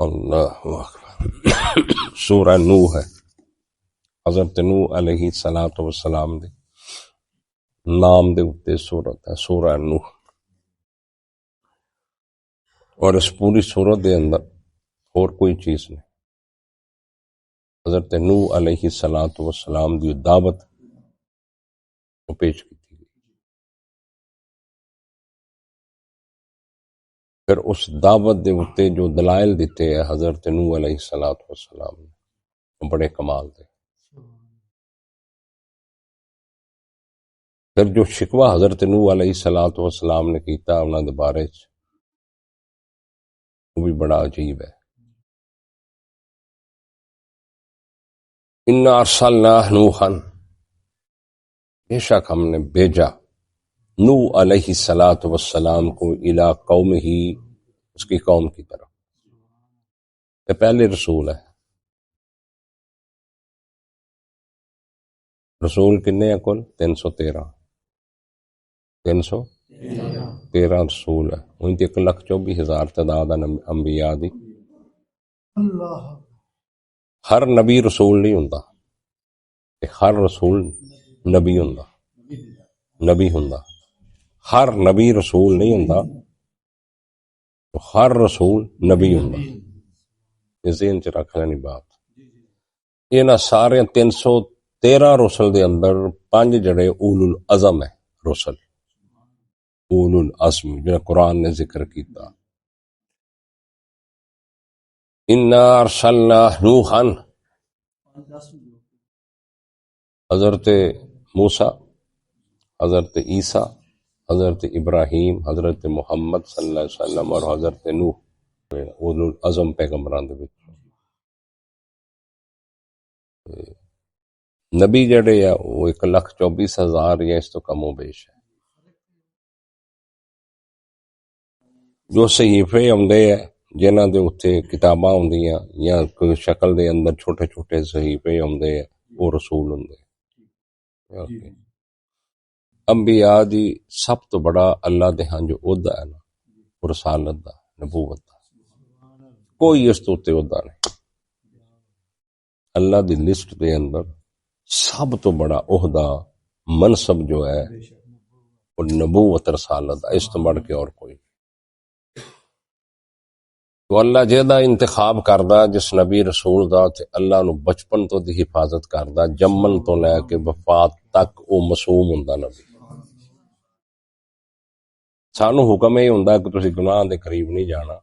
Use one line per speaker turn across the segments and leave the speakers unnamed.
اللہ اکبر۔ سورہ نوح ہے، حضرت نوح علیہ الصلوۃ والسلام دے نام دے اتے سورت ہے سورہ نوح، اور اس پوری سورت دے اندر اور کوئی چیز نہیں، حضرت نوح علیہ الصلوۃ والسلام دی دعوت کو پیش کی تھی۔ پھر اس دعوت دے اتے جو دلائل دیتے ہیں حضرت نوح علیہ الصلوۃ والسلام نے، وہ بڑے کمال دے۔ پھر جو شکوہ حضرت نوح علیہ الصلوۃ والسلام نے کیتا انہاں دے بارے چ، وہ بھی بڑا عجیب ہے۔ انا ارسلنا نوحا، بے شک ہم نے بھیجا نوح علیہ الصلوۃ والسلام کو الی قومہ، اس کی قوم کی طرف۔ یہ پہلے رسول ہے۔ رسول کنے ہیں کل؟ 313 رسول ہے۔ ان کی 1,24,000 تعداد انبیاء دی۔ ہر نبی رسول نہیں ہوندا، ہر رسول نبی ہوندا، نبی ہوندا۔ ہر نبی رسول نہیں ہوندا، ہر رسول نبی ہوندا۔ یہ ذہن چ رکھ لینی بات۔ انہاں سارے 313 رسل دے اندر 5 جڑے اولو العزم ہے رسل، اولو العزم جو قرآن نے ذکر کیتا۔ انا ارسلنا نوحا، حضرت موسیٰ، حضرت عیسیٰ، حضرت ابراہیم، حضرت محمد صلی اللہ علیہ وسلم اور حضرت نوح اولو العزم پیغمبران دے وچ۔ نبی جڑے ہے وہ 1,24,000 یا اس تو کم و بیش ہے۔ جو صحیفے ہوندے ہیں جنہاں دے اتھے کتاباں ہوندیاں یا کوئی شکل دے اندر چھوٹے چھوٹے صحیفے ہوندے ہیں، وہ رسول ہوندے ہیں۔ انبیاء دی سب تو بڑا اللہ دے ہاں جو عہدہ ہے نا، وہ رسالت دا، نبوت دا، کوئی اس تو تے عہدہ نہیں۔ اللہ دی لسٹ دے اندر سب تو بڑا عہدہ منصب جو ہے وہ نبوت رسالت دا، اس تو بڑھ کے اور کوئی۔ تو اللہ جہدا انتخاب کردا جس نبی رسول دا، تے اللہ نو بچپن تو دی حفاظت کردا، جمن تو لے کے وفات تک او معصوم ہوندا نبی۔ سانو حکم یہ ہوندا کہ تسی گناہ دے قریب نہیں جانا،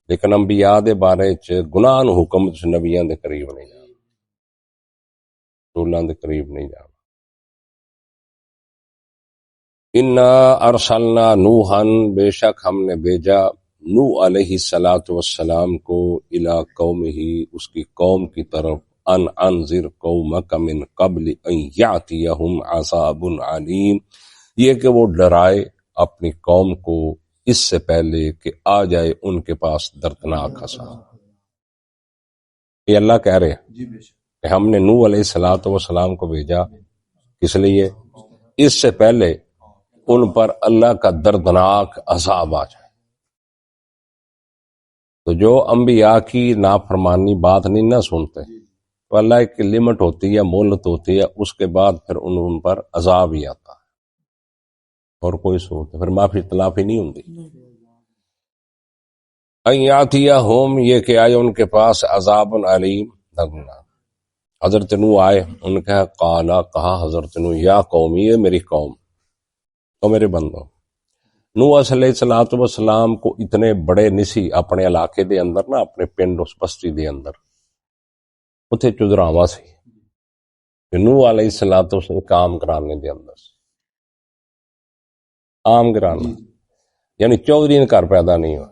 لیکن انبیاء دے بارے چ گناہ نو حکم تسی نبیاں دے قریب نہیں جانا، رسولاں دے قریب نہیں جانا۔ انا ارسلنا نوحا، بے شک ہم نے بھیجا نوح علیہ الصلوۃ والسلام کو الی قومہ، اس کی قوم کی طرف، ان انذر قومک من قبل ان یاتیہم عذاب علیم، یہ کہ وہ ڈرائے اپنی قوم کو اس سے پہلے کہ آ جائے ان کے پاس دردناک عذاب۔ یہ اللہ کہہ رہے ہیں کہ ہم نے نوح علیہ الصلوۃ والسلام کو بھیجا کس لیے؟ اس سے پہلے ان پر اللہ کا دردناک عذاب آ جائے۔ تو جو انبیاء کی نافرمانی بات نہیں نہ سنتے، تو اللہ کی لمٹ ہوتی ہے، مہلت ہوتی ہے، اس کے بعد پھر ان پر عذاب ہی آتا ہے، اور کوئی صورت پھر معافی تلافی نہیں ہوتی۔ ان یاتیہم، یہ کہ آئے ان کے پاس عذاب علیم، دردناک۔ حضرت نوح آئے، ان کا قالا، کہا حضرت نوح، یا قومی، یہ میری قوم اور میرے بندوں۔ نوح علیہ الصلوۃ والسلام کو اتنے بڑے نسی اپنے علاقے دے اندر نا، اپنے پنڈ اس بستی دے اندر اتھے چودراواں سی کہ نوح علیہ الصلوۃ والسلام کام کرانے دے اندر عام کرانا، یعنی چودھری نے گھر پیدا نہیں ہوا۔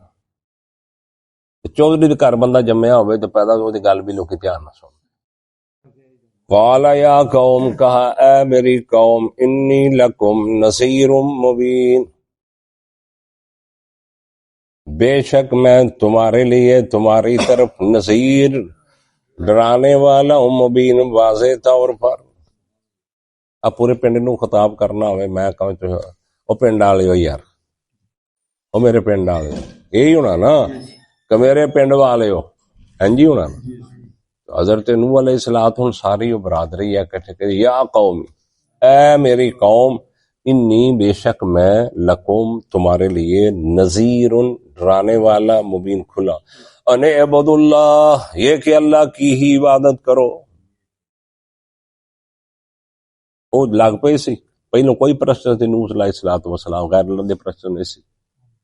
چودھری دے گھر بندہ جمیا ہوئے تو پیدا تو دی گل بھی لوکی دھیان نہ سن۔ قال یا قوم، کہا اے میری قوم، انی لکم نذیر مبین، بے شک میں تمہارے لیے تمہاری طرف نذیر، ڈرانے والا ہوں، مبین، واضح طور پر۔ اب پورے پنڈ نو خطاب کرنا ہوئے، میں کہوں تو او پنڈ والے ہو یار، او میرے پنڈ والے، یہی ہونا نا، کہ میرے پنڈ والے ہو جی ہونا حضرت نوح علیہ الصلوۃ ہن ساری برادری ہے کٹھے کہ یا قوم اے میری قوم انی بے شک میں لکم تمہارے لیے نذیر ڈرانے والا مبین کھلا ان عبد اللہ یہ کہ اللہ کی ہی عبادت کرو. وہ لگ پے سی پہلو کوئی پرستر تے نوح علیہ الصلوۃ والسلام غیر اللہ دے پرستر نہیں سی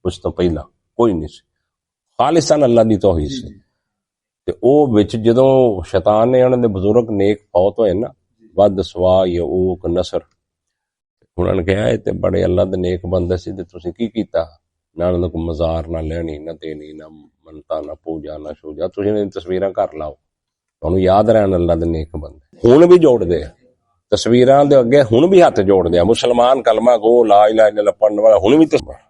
اس تو پہلا کوئی نہیں سی خالصاً اللہ دی توحید سے. تے او وچ جدوں شیطان نے انہاں دے بزرگ نیک فوت ہوئے نا ود سوا یعوق نصر انہوں نے کہا تے بڑے اللہ دے نیک بندے سی تے تسی کی کیتا نہ انہاں کو مزار نہ لینی نہ دینی نہ منتا نہ پوجا نہ شوجا تسی نے تصویراں کر لاؤ تانوں یاد رہن اللہ دے نیک بندے ہن بھی جوڑ دے تصویراں دے اگے ہن بھی ہاتھ جوڑ دے مسلمان کلمہ گو لا الہ الا اللہ پڑھنے والا ہن بھی تصویر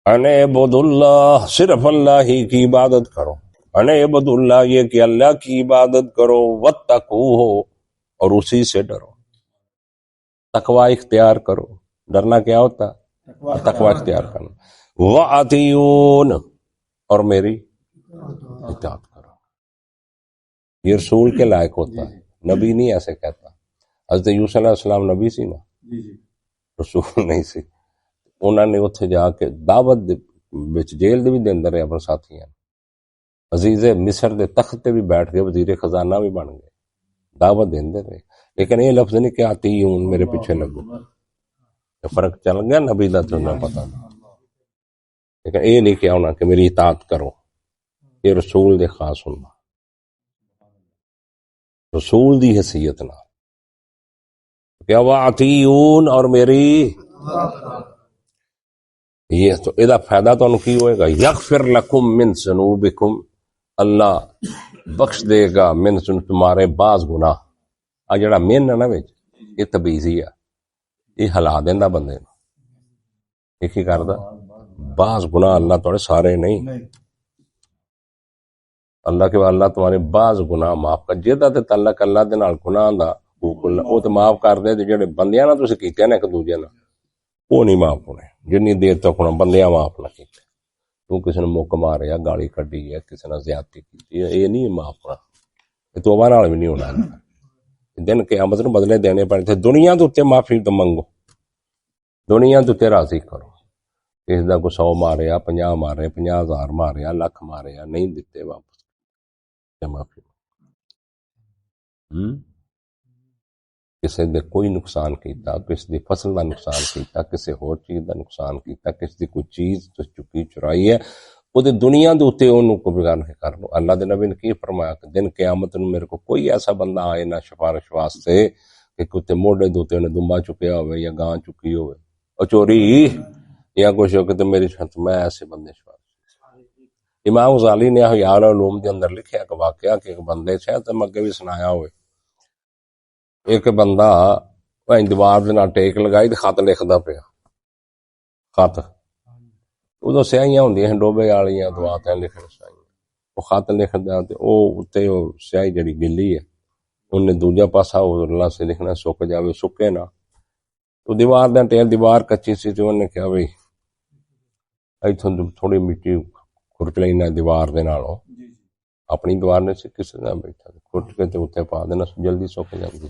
ان عبد اللہ صرف اللہ ہی کی عبادت کرو ان عبد اللہ یہ کہ اللہ کی عبادت کرو واتقوہ اور اسی سے ڈرو تقوی اختیار کرو. ڈرنا کیا ہوتا ہے تقوی اختیار کرنا. وَأَطِیعُونَ اور میری اطاعت کرو. یہ رسول کے لائق ہوتا ہے نبی نہیں ایسے کہتا. حضرت یوسف علیہ السلام نبی سی نا رسول نہیں سی. انہوں نے اتھے جا کے دعوت جیل دے بھی دے اندر رہے اپنے ساتھیاں عزیز مصر دے تخت تے بھی بیٹھ گئے وزیر خزانہ بھی بن گئے دعوت دے رہے لیکن یہ لفظ نہیں کہ آتی ہوں میرے پیچھے لگو فرق چل گیا نبی دا تو نہ پتا لیکن یہ نہیں کیا ہونا کہ میری اطاعت کرو. یہ رسول دے خاص ہونا رسول دی حیثیت نہ کیا وَأَطِیعُونَ اور میری یہ تو ادا فائدہ تو ان کی ہوئے گا یغفر لکم من ذنوبکم اللہ بخش دے گا من تمہارے بعض گناہ. آ جڑا من ہے نا وچ یہ تبعیضی ہے یہ ہلا دیندا بندے نو یہ کی کردا بعض گناہ اللہ تھوڑے سارے نہیں اللہ کے اللہ تمہارے بعض گناہ معاف کر جیتا تے تعلق اللہ دے نال گناہ دا حقوق اللہ وہ تے معاف کر دے تے جڑے بندیاں نال تسی کیتے نے ایک دوجے نال وہ نہیں معاف ہونے جنی دیر تک ہونا بندیاں معاف نہ کیتے تو کسی نے موقع ماریا گالی کڈی ہے کسی نے زیادتی کی یہ نہیں معاف ہونا یہ توبہ نال بھی نہیں ہونا دن قیامت نوں بدلے دینے پڑے تھے. دنیا تو تے معافی تو منگو دنیا تو تے راضی کرو کسی دا کو 100 ماریا 50 مارے 50,000 ماریا لکھ ماریا نہیں دیتے واپس معافی کسی دے کوئی نقصان کیتا کسی دی فصل دا نقصان کیتا کسی ہور چیز دا نقصان کیتا کسی دی کوئی چیز چکی چرائی ہے وہ دنیا دے اوتے اونوں کو بگاڑ کے کر لو. اللہ دے نبی نے کی فرمایا کہ دن قیامت نوں میرے کو کوئی ایسا بندہ آئے نہ سفارش واسطے کہ کتے موڑے دوتے نے دمبا چکیا ہوئے یا گاں چکی ہوئے اور چوری یا کچھ ہو کہ میری شانت میں ایسے بندے سفارش. امام غزالی نے احیاء العلوم دے اندر لکھیا کہ واقعہ کہ ایک بندے سے تے مگے بھی سنایا ہوئے ایک بندہ دیوار دے نال ٹیک لگائی تے خط لکھدا پیا خط ادو سیاہیاں ہوندیاں ڈوبے والیاں دعا لکھن سیاہیاں وہ خط لکھدا تے او تے او سیاہی جڑی گلی ہے انہیں دوجا پاسا اللہ سے لکھنا سک جاوے سکے نہ تو دیوار دے ٹیل دیوار کچی سی تے انہوں نے کہا بھئی ایتھوں تھوڑی مٹی کھرچ لینا دیوار دے نالوں اپنی دیوار نے سے کسی نہ بیٹھا کھرچ کے تے اتنے پا دینا جلدی سک جاندی.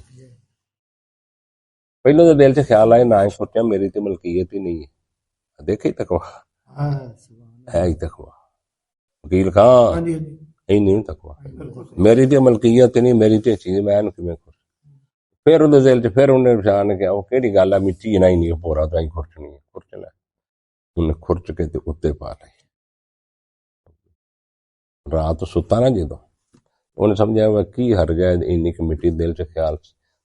پہلو تو دل چ خیال آئے نہ سوچا میری تے ملکیت ہی نہیں ہے دیکھے تقوی ہے ہی تقوی وکیل خان یہ نہیں تقوی میری تے ملکیت نہیں میری تے چیز میں کیویں کر پھر وہ دل چ پھر انہیں پچھان کیا وہ کہڑی گل ہے مٹی نہ ہی نہیں پورا تو کھرچنی ہے کھرچ لے انہیں کھرچ کے تے اتنے پا لی رات ستا نا جدو انہیں سمجھا ہوا کی ہر جائے اینی کہ مٹی دل چ خیال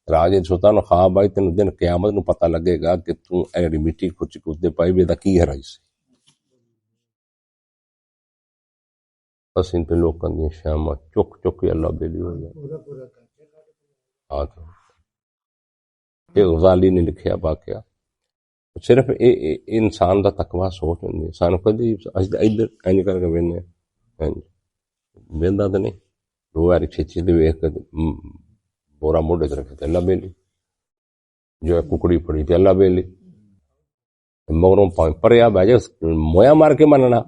راج ستا نو خواب آئی تین دن قیامت نو پتہ لگے گا کہ تو ایڑی مٹی کھرچ کے اتنے پائی بھی کی ہرائی سی. بس ان پہ لوگ دیا شامہ چک چک کے اللہ بیلی ہو جائے. یہ غزالی نے لکھیا واقعہ صرف انسان دا تقوی سوچ ہوندی ہے سانو کدی ادھر اینج کر کے وینے ویندا تے نہیں دو واری چھچی دے ویکھ کے بورا موڈے تے رکھے تے اللہ بیلی جو ککڑی پڑی تے اللہ بیلی مگروں پریا بہ جائے مویا مار کے مننا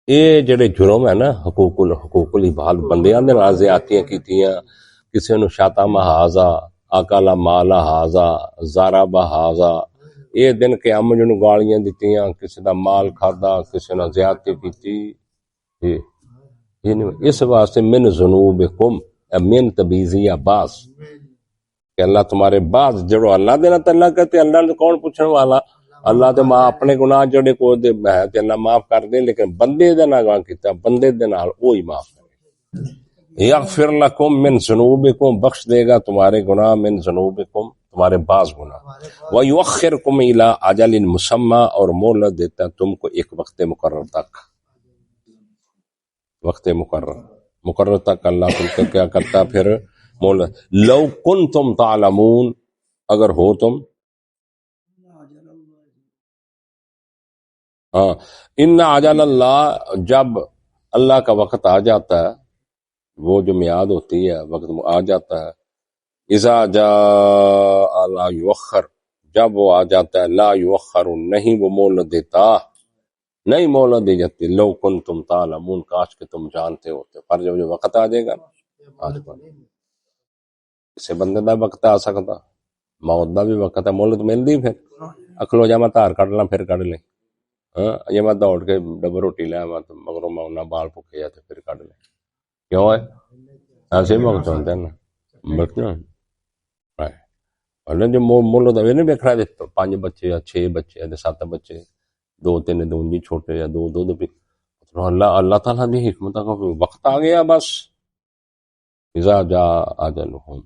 یہ جڑے جرم ہے نا حقوق العباد بندیاں دے نال زیادتیاں کیتیاں، کسی نو شاتم ہاذا اکل مال ہاذا ضرب ہاذا، یہ دن قیامت نو گالیاں دتیاں، کسی دا مال کھادا، کسی نال زیادتی کیتی، اس واسطے من ذنوبکم، من تبیزیہ باس، کہ اللہ تمہارے بعض جڑو اللہ دے نال تعلق کرتے، اللہ نے کون پوچھنے والا، اللہ تے ماں اپنے گناہ جڑے کو دے ہے تے اللہ معاف کر دے، لیکن بندے دے نال گناہ کیتا بندے دے نال وہی معاف کرے، یغفر لکم من ذنوبکم، بخش دے گا تمہارے گناہ، من ذنوبکم تمہارے بعض گناہ، ویؤخرکم الی اجل مسمی، اور مہلت دیتا ہے تم کو ایک وقت مقرر تک، وقت مقرر تک اللہ تم کو کیا کرتا پھر مہلت، لو کنتم تعلمون، اگر ہو تم، ہاں ان اجل اللہ، جب اللہ کا وقت آ جاتا ہے، وہ جو میعاد ہوتی ہے وقت آ جاتا ہے، اذا جاء لا یؤخر، جب وہ آ جاتا ہے، لا یؤخر، نہیں وہ مہلت دیتا، نہیں مہلت دی جاتی، لو کنتم تعلمون، کاش کہ تم جانتے ہوتے، پر جب جو وقت آ جائے گا آج کسے بندے دا وقت آ سکتا، موت دا بھی وقت ہے، مہلت ملدی پھر اکھلو جا میں دھار کڈ لاں پھر کڈ لیں، ہاں یہ میں دوڑ کے ڈبر روٹی لے آواں تو مگروں میں انہاں بال پکے جاتے پھر کڈ لیں، کیوں ہے ایسے وقت ہوندے نا بچنا اور جو مہلت ہوئے نہیں ویکھنا دے 5 بچے یا 6 بچے یا 7 بچے، 2-3 دونجی چھوٹے یا 2 دودھ پی، اللہ تعالیٰ دی حکمت کا وقت آ گیا بس، اذا جاء اجلہم،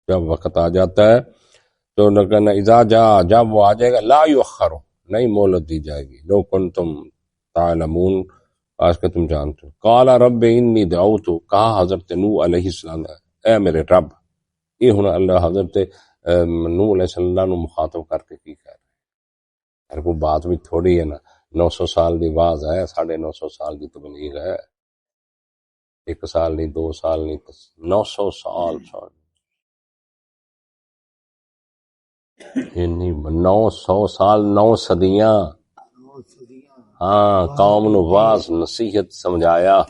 جب وقت آ جاتا ہے تو کہنا اذا جاء، جب وہ آ جائے گا، لا یؤخر، نہیں مہلت دی جائے گی، لو کنتم تعلمون، آج کہ تم جانتے ہو، قال رب انی دعوت، کہا حضرت نوح علیہ السلام نے، اے میرے رب، یہ ہن اللہ حضرت نوح علیہ السلام نو مخاطب کر کے کی کہہ رہے ہیں، کوئی بات بھی تھوڑی ہے نا، 900 سال دی واز ہے، 950 سال دی تبلیغ ہے، 1 سال نہیں 2 سال نہیں 900 سال 900 سال 9 صدیاں، ہاں قوم نو واز نصیحت سمجھایا،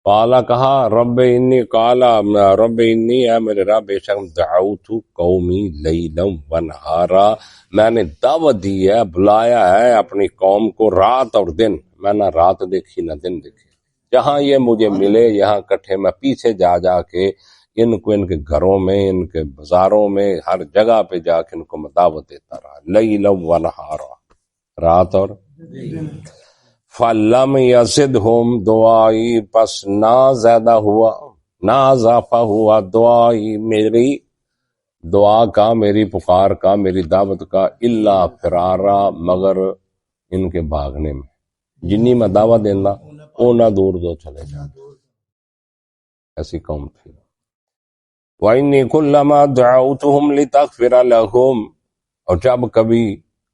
قالا کہا رب انی، قالا رب انی، اے میرے رب، بے شک دعوت قومی لیلا و نہارا، میں نے دعوت دی ہے، بلایا ہے اپنی قوم کو رات اور دن، میں نہ رات دیکھی نہ دن دیکھی، جہاں یہ مجھے ملے یہاں کٹھے میں پیچھے جا جا کے ان کو، ان کے گھروں میں، ان کے بازاروں میں، ہر جگہ پہ جا کے ان کو میں دعوت دیتا رہا، لیلا و نہارا، رات اور فَلَمْ يَزِدْهُمْ دعائی، پس نہ زیادہ ہوا، نہ اضافہ ہوا دعائی، میری دعا کا، میری پکار کا، میری دعوت کا، الا فرارا، مگر ان کے بھاگنے میں، جنی میں دعوت دینا اونا دور دو چلے جاتے، ایسی قوم تھی۔ وَإِنِّي كُلَّمَا دَعَوْتُهُمْ لِتَغْفِرَ لَهُمْ، اور جب کبھی،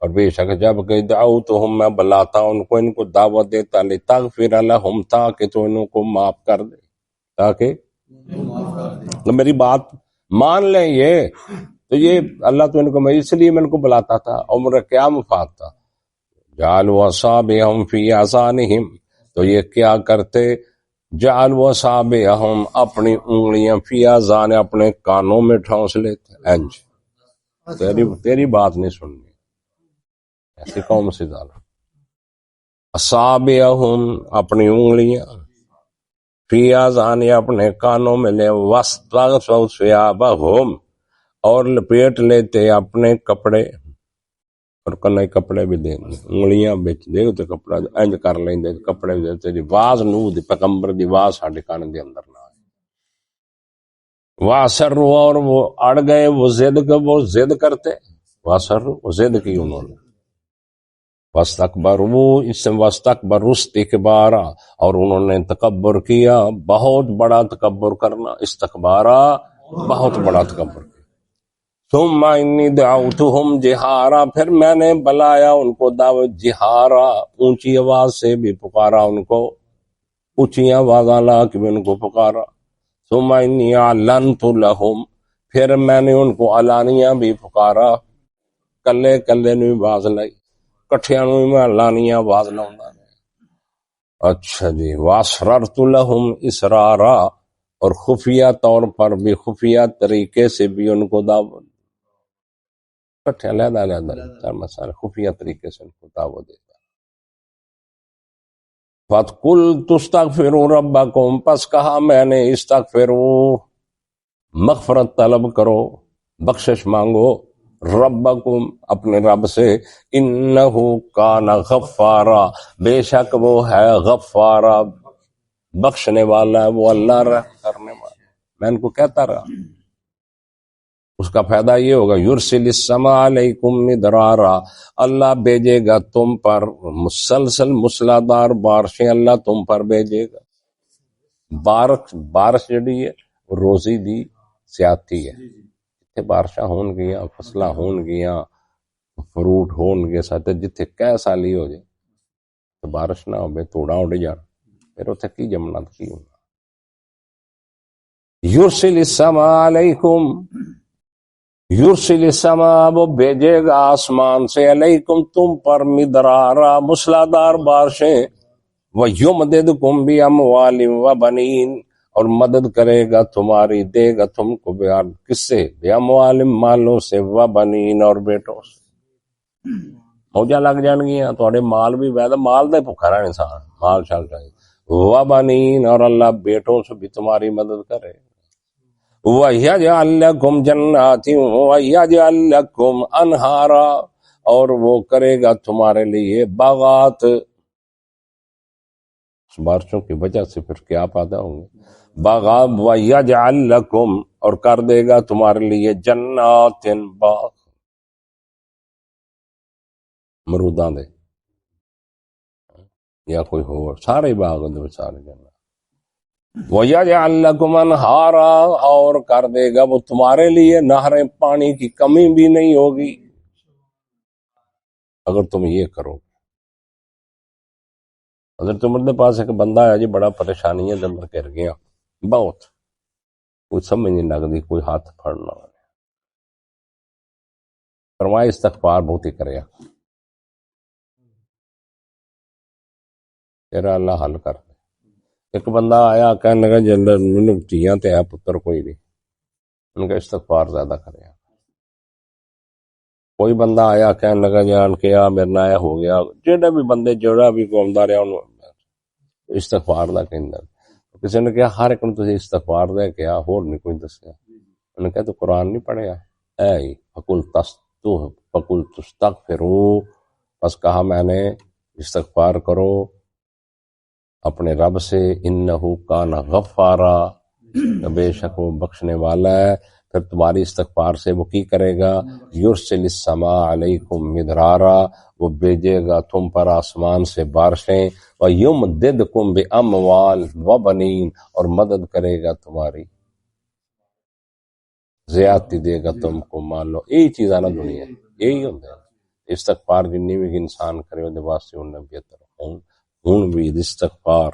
اور بے شک جب کہ دعوتہم، میں بلاتا ان کو، ان کو دعوت دیتا، لتغفر لہم، تاکہ تو ان کو معاف کر دے، تاکہ میری بات مان لیں یہ، تو یہ اللہ تو ان کو، میں اس لیے میں ان کو بلاتا تھا، اور میرا کیا مفاد تھا، جعلوا اصابعہم فی آذانہم، تو یہ کیا کرتے، جعلوا اصابعہم، اپنی انگلیاں، فی آذان، اپنے کانوں میں ٹھونس لیتے، انج تیری بات نہیں سننی، ایسی قوم سے زیادہ، اصابعہم، اپنی انگلیاں، فی آذان، اپنے کانوں میں لے، واستغشوا ثیابہم، اور لپیٹ لیتے اپنے کپڑے، اور کنے کپڑے بھی دے، انگلیاں بچ دے تو کپڑا انج کر لیندے، کپڑے بھی دے، تیری واز نو دی پیغمبر دی واز ساڈے کان دے اندر نہ آئے، واسروا، اور وہ اڑ گئے، وہ ضد کرتے، واسروا، وہ ضد کی انہوں نے، واستکبروا استکبارا، اور انہوں نے تکبر کیا، بہت بڑا تکبر کرنا، استکبارا، بہت بڑا تکبر کیا، ثم انی دعوتہم جہارا، پھر میں نے بلایا ان کو دعوت جہارا، اونچی آواز سے بھی پکارا ان کو، اونچی آوازاں لا کے بھی ان کو پکارا، ثم انی اعلنت لہم، پھر میں نے ان کو علانیہ بھی پکارا، کلے کلے نے بھی باز لائی، کٹھیاں نوں میں لانیاں آواز لاؤندا نے۔ اچھا جی، واسررت لہم اسرارا، اور خفیہ طور پر بھی، خفیہ طریقے سے بھی ان کو دعوت، کٹھے علیحدہ علیحدہ چار مسائل خفیہ طریقے سے ان کو دعوت دیتا۔ فَقُلْتُ اسْتَغْفِرُوا رَبَّكُمْ، پس کہا میں نے استغفروا، مغفرت طلب کرو، بخشش مانگو، ربکم، اپنے رب سے، انہ کان غفارا، بے شک وہ ہے غفارا، بخشنے والا ہے، وہ اللہ رحم کرنے والا۔ میں ان کو کہتا رہا، اس کا فائدہ یہ ہوگا، یرسل السماء علیکم مدرارا، اللہ بھیجے گا تم پر مسلسل مسلادار بارشیں، اللہ تم پر بھیجے گا۔ بارش جڑی ہے روزی دی سیاتی ہے، جتھے بارشاں ہون گیاں، فصلاں ہون گیاں، فروٹ ہون گے ساتھ، جتھے کہہ سالی ہو جائے تو بارش نہ ہو توڑا اڑ جان، پھر اتھے کی جمنا کی ہونا۔ یرسل السماء علیکم، یرسل السماء، وہ بھیجے گا آسمان سے، علیکم تم پر، مدرارا، مسلادار بارشیں، وَيُمْدِدْكُمْ بِأَمْوَالٍ وَبَنِينَ، اور مدد کرے گا تمہاری، دے گا تم کو کس سے؟ بِأَمْوَالٍ، مالوں سے، وَبَنِينَ، اور بیٹوں سے۔ موجہ لگ جان گیا تھوڑے مال بھی ویدہ، مال دے بھکھا رہا انسان، مال چل رہا ہے، وَبَنِينَ، اور اللہ بیٹوں سے بھی تمہاری مدد کرے۔ وَيَجْعَلْ لَكُمْ جَنَّاتٍ وَيَجْعَلْ لَكُمْ أَنْهَارًا، اور وہ کرے گا تمہارے لیے باغات، بارشوں کی وجہ سے پھر کیا پیدا ہوں گے؟ باغات، وَيَجْعَلْ لَكُمْ، اور کر دے گا تمہارے لیے جنات، باغ، مروداں دے یا کوئی ہو، سارے باغ دے سارے جنات۔ وَيَجْعَلْ لَكُمْ أَنْهَارًا، اور کر دے گا وہ تمہارے لیے نہریں، پانی کی کمی بھی نہیں ہوگی اگر تم یہ کرو۔ حضرت عمر کے پاس ایک بندہ ہے جی، بڑا پریشانیاں دے اندر گر گیا، بہت کوئی سمجھ نہیں لگتی، کوئی ہاتھ پھڑنا، فرمایا استغفار بہت ہی کرے، تیرا اللہ حل کر دے۔ ایک بندہ آیا کہنے لگا جلد مینوں دھیاں تے ہے پتر کوئی نہیں، ان کا استغفار زیادہ کرے۔ کوئی بندہ آیا کہنے لگا جان کہ میرے نال ہو گیا، جڑا بھی بندے جڑا بھی گوندا رہا انہوں استغفار دا کہندا۔ کسی نے کہا ہر ایک نوں تسی استغفار دا کہا، ہور نہیں کوئی دسیا۔ انہوں نے کہا تو قرآن نہیں پڑھیا؟ اے فقل تستغفروا، بس کہا میں نے استغفار کرو اپنے رب سے، انہو کان غفارا، بے شک وہ بخشنے والا ہے۔ پھر تمہاری استغفار سے وہ کی کرے گا؟ یرسل السماء علیکم مدرارا، وہ بھیجے گا تم پر آسمان سے بارشیں، وَيُمْدِدْكُمْ بِأَمْوَالٍ وَبَنِينَ، اور مدد کرے گا تمہاری، زیادتی دے گا تم کو مالو۔ یہی چیز آنا دنیا، یہی ہوتا ہے۔ استغفار جنی بھی انسان کرے وہ واسطے انہیں بہتر ہوں بھی استغفار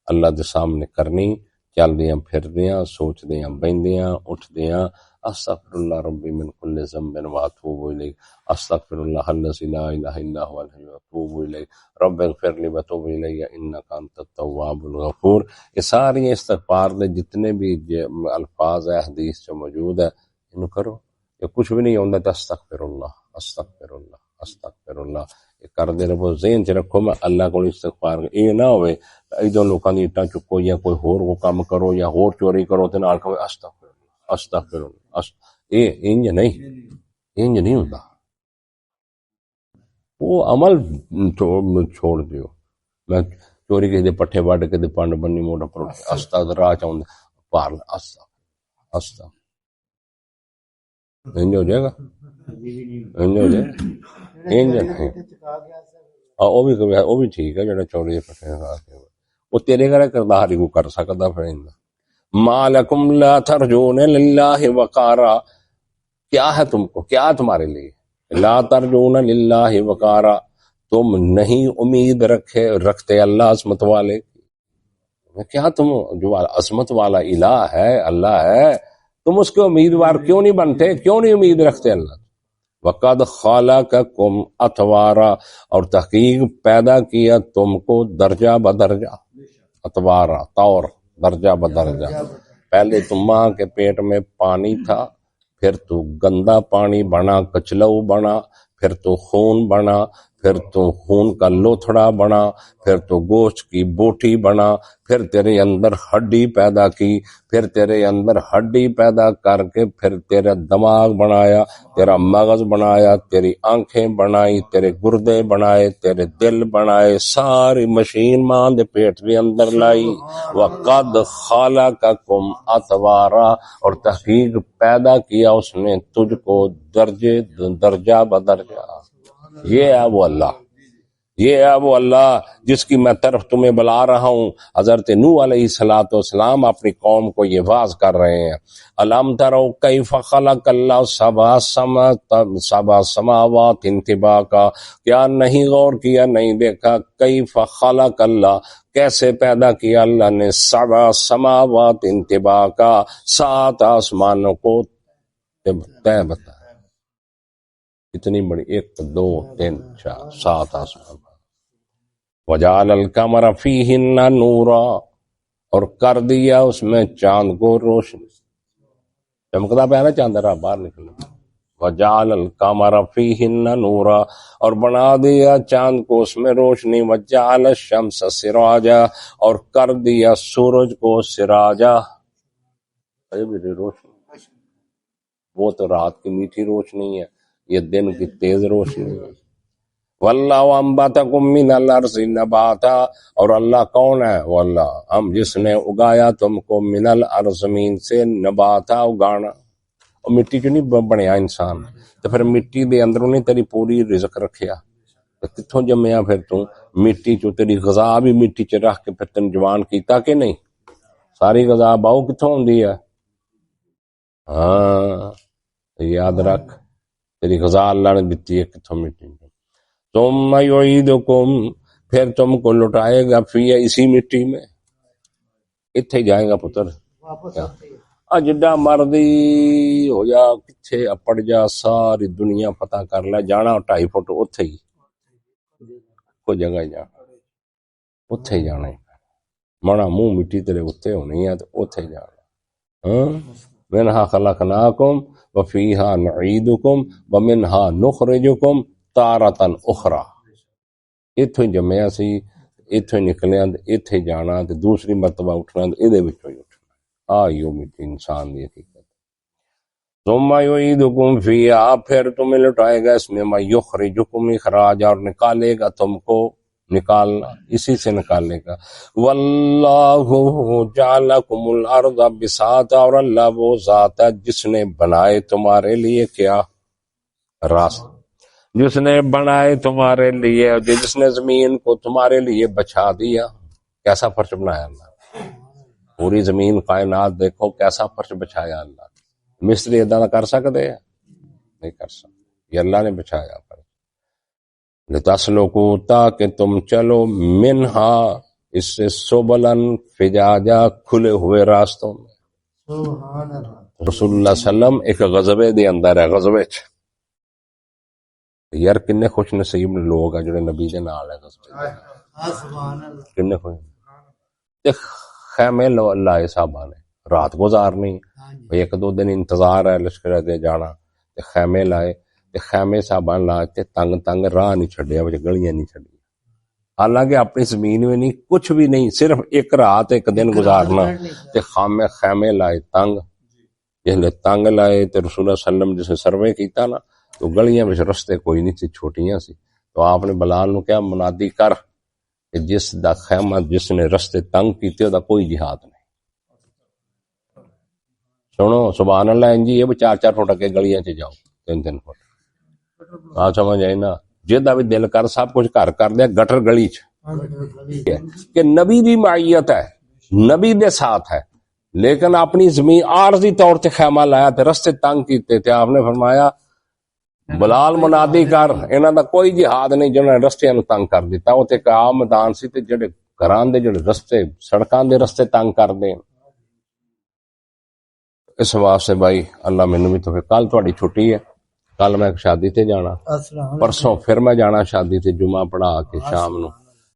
اللہ دے سامنے کرنی، چل دیاں پھر دیاں، سوچ دیاں بہندیاں، اٹھ دیاں، استغفر اللہ ربی من کل ذنب واتوب الیہ، استغفر اللہ الذی لا الہ الا هو الحی واتوب الیہ، رب اغفر لی وتوب الیہ انک انت التواب الغفور۔ یہ ساری استغفار دے جتنے بھی الفاظ ہے حدیث جو موجود ہے، ان کرو، یہ کچھ بھی نہیں ہوتا تو استغفر اللہ، استغفر اللہ، استغفر اللہ، یہ کر دے رہو، ذہن چ رکھو میں اللہ کو استغفار، یہ نہ ہوئے ادھر لوکاں دی اٹاں چکو یا کوئی ہور کو کام کرو یا ہور چوری کرو تے نال کہو استغفر اللہ، استغفر اللہ، یہ انج نہیں ہوندا۔ وہ عمل چھوڑ دیو، میں چوری کسی دے پٹھے وڈ کے دے پنڈ بنی موٹا پر استغفر راہ چاہوں پار استغفر انج ہو جائے گا، انج ہو جائے انج نہیں۔ وہ بھی ٹھیک ہے جڑا چوری دے پٹھے وہ تیرے گھر کردار ہی کو کر سکتا۔ پھر ما لکم لا ترجون للہ وقارا، کیا ہے تم کو، کیا تمہارے لیے، لا ترجون للہ وقارا، تم نہیں امید رکھتے اللہ عظمت والے، کیا تم جو عظمت والا الہ ہے، اللہ ہے، تم اس کے امیدوار کیوں نہیں بنتے، کیوں نہیں امید رکھتے اللہ؟ وقد خلقکم اطوارا، اور تحقیق پیدا کیا تم کو درجہ بدرجہ، اطوارا طور درجہ بدرجہ، پہلے تو ماں کے پیٹ میں پانی تھا، پھر تو گندا پانی بنا، کچلو بنا، پھر تو خون بنا، پھر تو خون کا لوتھڑا بنا، پھر تو گوشت کی بوٹی بنا، پھر تیرے اندر ہڈی پیدا کی، پھر تیرے اندر ہڈی پیدا کر کے پھر تیرا دماغ بنایا، تیرا مغز بنایا، تیری آنکھیں بنائی، تیرے گردے بنائے، تیرے دل بنائے، ساری مشین ماں دے پیٹ کے اندر لائی۔ وَقَدْ خَلَقَكُمْ أَطْوَارًا، اور تحقیق پیدا کیا اس نے تجھ کو درجہ بدرجہ۔ یہ ہے وہ اللہ، یہ ہے وہ اللہ جس کی میں طرف تمہیں بلا رہا ہوں۔ حضرت نوح علیہ السلام اپنی قوم کو یہ واز کر رہے ہیں، الم تروا کیف خلق اللہ سبع سماوات طباقا، کیا نہیں غور کیا، نہیں دیکھا، کیف خلق اللہ، کیسے پیدا کیا اللہ نے، سبع سماوات طباقا، 7 آسمانوں کو طے بتا، اتنی بڑی، 1 2 3 4 7 آسمان، وجعل القمر فیہن نورا، اور کر دیا اس میں چاند کو روشنی، چمکتا پہ نا چاند رہا باہر نکلنا، وجعل القمر فیہن نورا، اور بنا دیا چاند کو اس میں روشنی، وجعل الشمس سراجا، اور کر دیا سورج کو سراجا، روشنی، وہ تو رات کی میٹھی روشنی ہے، یہ دن کی تیز روشنی ہے۔ واللہ انبتکم من الارض نباتا، اور اللہ کون ہے؟ وہ اللہ ہم جس نے اگایا تم کو من الارض، زمین سے، نباتا اگانا، اور مٹی جو نہیں بنیا انسان، تو پھر مٹی دے اندروں نے تیری پوری رزق رکھیا، تو کتھوں جمیا پھر تو مٹی چو، تیری غذا بھی مٹی چ رکھ کے پھر تن جوان کیتا کہ نہیں، ساری غذا باؤ کتھوں ہوندی ہے؟ ہاں یاد رکھ، تیری غذا اللہ نے دیتی ہے کتھوں مٹی، ثم یعیدکم، پھر تم کو لٹائے گا، فی اسی مٹی میں، اتھے جائے گا پتر، جڈا مرضی ہو جا، کتھے اپڑ جا، ساری دنیا پتہ کر لے، جانا 2.5 فٹ اتھے ہی، کوئی جگہ ہی جانا، اتھے ہی جانا، مانا منہ مٹی تیرے اتھے ہونی ہے تو اتھے جانا، منہا خلقناکم وفیہا نعیدکم ومنہا نخرجکم تارۃ اخری، اتھوں ہی جمیا سی، اتھوں ہی نکلیا، اتھے جانا، تے دوسری مرتبہ اٹھنا ادھے وچوں ہی اٹھنا، آئیو مٹی انسان دی حقیقت۔ ثم یعیدکم فیہا، پھر تمہیں لٹائے گا اس میں، ما یخرجکم اخراجا، اور نکالے گا تم کو نکالنا، اسی سے نکالے گا، واللہ جعلکم الارض بساطا، اور اللہ وہ ذات ہے جس نے بنائے تمہارے لیے کیا؟ راستہ، جس نے بنائے تمہارے لیے، جس نے زمین کو تمہارے لیے بچھا دیا، کیسا فرش بنایا اللہ، پوری زمین کائنات دیکھو کیسا فرش بچھایا اللہ، مستری ادا کر سکتے ہیں؟ نہیں کر سکتے، یہ اللہ نے بچھایا فرش، لتسلکو، تاکہ تم چلو، منہا، اس سے، سبلن فجاجا، کھلے ہوئے راستوں میں۔
سبحان اللہ۔
رسول اللہ صلی اللہ علیہ وسلم ایک غزوے دے اندر ہے، غزوے چ یار کنے خوش نصیب لوگ ہیں جڑے نبی دے نال ہے،
سبحان اللہ۔
کنے خوش، تے خیمے لائے صحابہ نے، رات گزارنی، 1-2 دن انتظار ہے لشکر دے جانا، تے خیمے لائے، تے خیمے صحابہ لائے، تے تنگ تنگ راہ نہیں چھڈیا، وچ گلیاں نہیں چھڈی، حالانکہ اپنی زمین میں نہیں، کچھ بھی نہیں، صرف ایک رات 1 دن گزارنا، تے خیمے لائے تنگ، جس تنگ لائے تے رسول اللہ صلی اللہ علیہ وسلم جسے سروے کیتا نا، تو گلیاں میں رستے کوئی نہیں تھی، چھوٹیاں سی، تو آپ نے بلال نو کیا، منادی کر کہ جس دا خیمہ، جس نے رستے تنگ کیتے دا کوئی جہاد نہیں، سنو سبحان اللہ، انجی یہ 4-4 فٹ اگے گلیاں چ جاؤ، 3-3 فٹ، آ سمجھ آئی نا، جدا بھی دل کر سب کچھ کر دیا، گٹر گلی چ، کہ نبی دی معیت ہے، نبی دے ساتھ ہے، لیکن اپنی زمین عارضی طور تے خیمہ لایا تے رستے تنگ کیتے، تے آپ نے فرمایا بلال منادی کر، انہاں دا کوئی جہاد نہیں جنہاں نے رستے نو تنگ کر دیتا، وہ تے ایک عام میدان سی، تے جڑے گھراں دے جڑے رستے، سڑکاں دے رستے تنگ کر دیں، اس واسطے بھائی اللہ مینوں بھی تو، کل تہاڈی چھٹی ہے، کل میں شادی تے جانا،
السلام
پرسوں پھر میں جانا شادی تے، جمعہ پڑھا کے شام نو